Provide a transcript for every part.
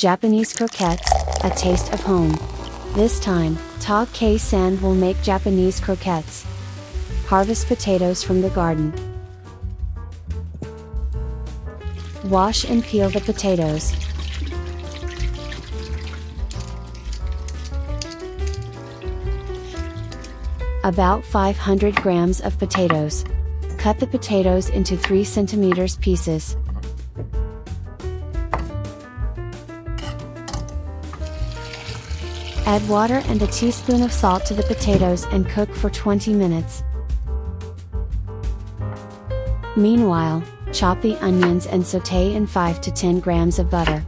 Japanese croquettes, a taste of home. This time, Ta-Kei-san will make Japanese croquettes. Harvest potatoes from the garden. Wash and peel the potatoes. About 500 grams of potatoes. Cut the potatoes into 3 cm pieces. Add water and a teaspoon of salt to the potatoes and cook for 20 minutes. Meanwhile, chop the onions and sauté in 5 to 10 grams of butter.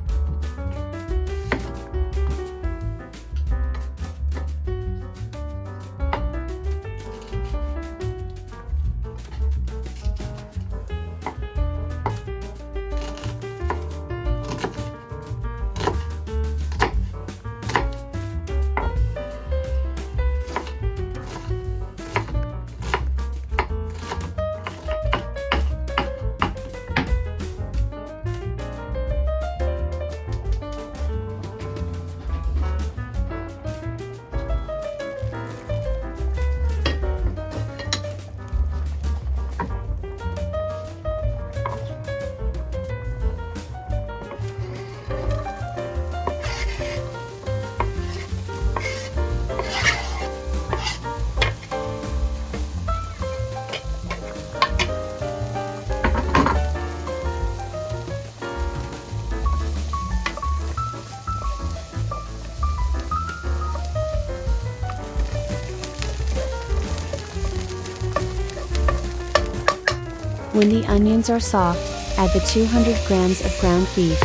When the onions are soft, add the 200 grams of ground beef.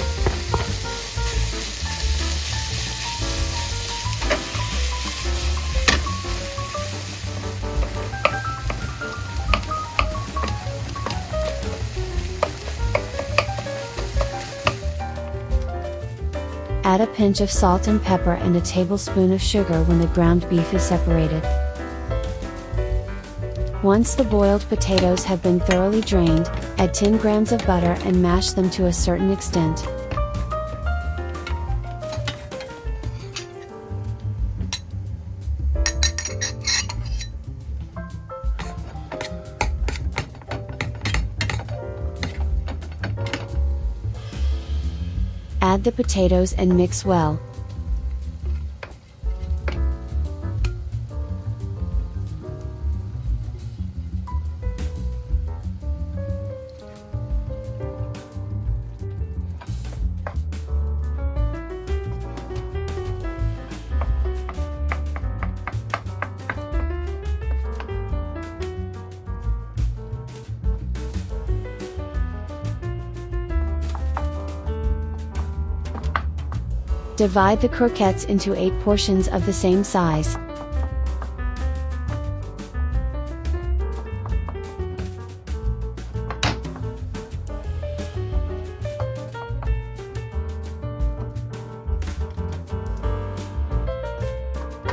Add a pinch of salt and pepper and a tablespoon of sugar when the ground beef is separated. Once the boiled potatoes have been thoroughly drained, add 10 grams of butter and mash them to a certain extent. Add the potatoes and mix well. Divide the croquettes into 8 portions of the same size.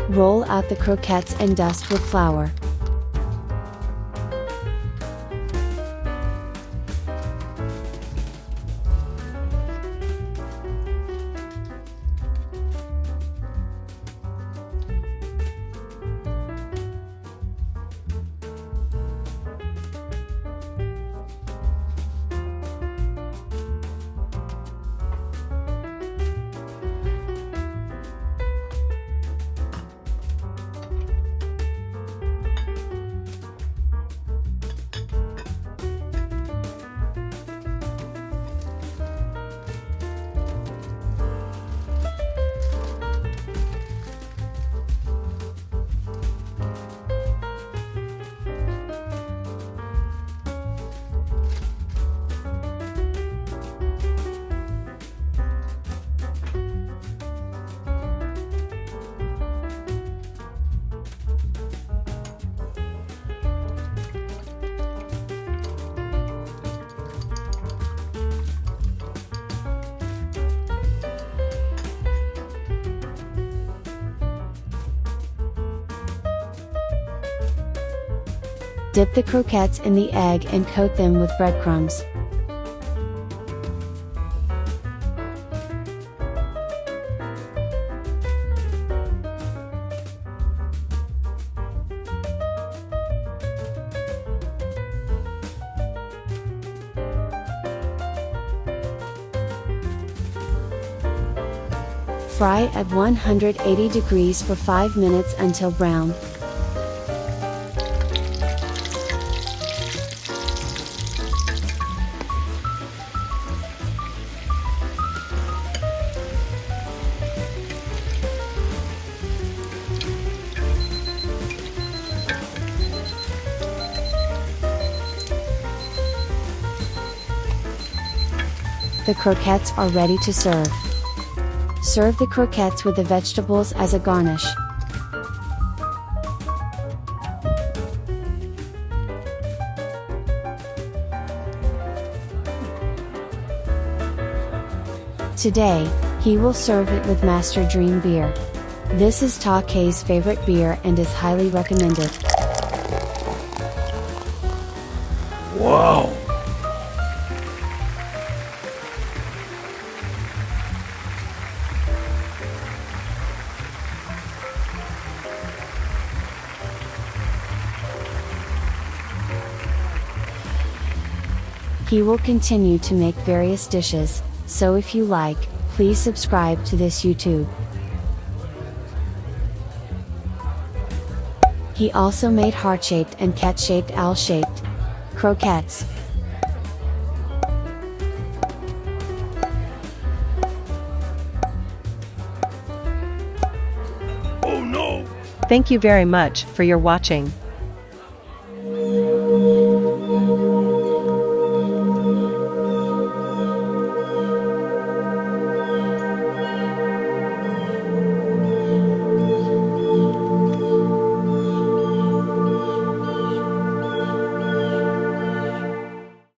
Roll out the croquettes and dust with flour. Dip the croquettes in the egg and coat them with breadcrumbs. Fry at 180 degrees for 5 minutes until brown. The croquettes are ready to serve. Serve the croquettes with the vegetables as a garnish. Today, he will serve it with Master Dream beer. This is Takei's favorite beer and is highly recommended. Wow! He will continue to make various dishes, so if you like, please subscribe to this YouTube. He also made heart-shaped and cat-shaped owl-shaped croquettes. Oh no! Thank you very much for your watching.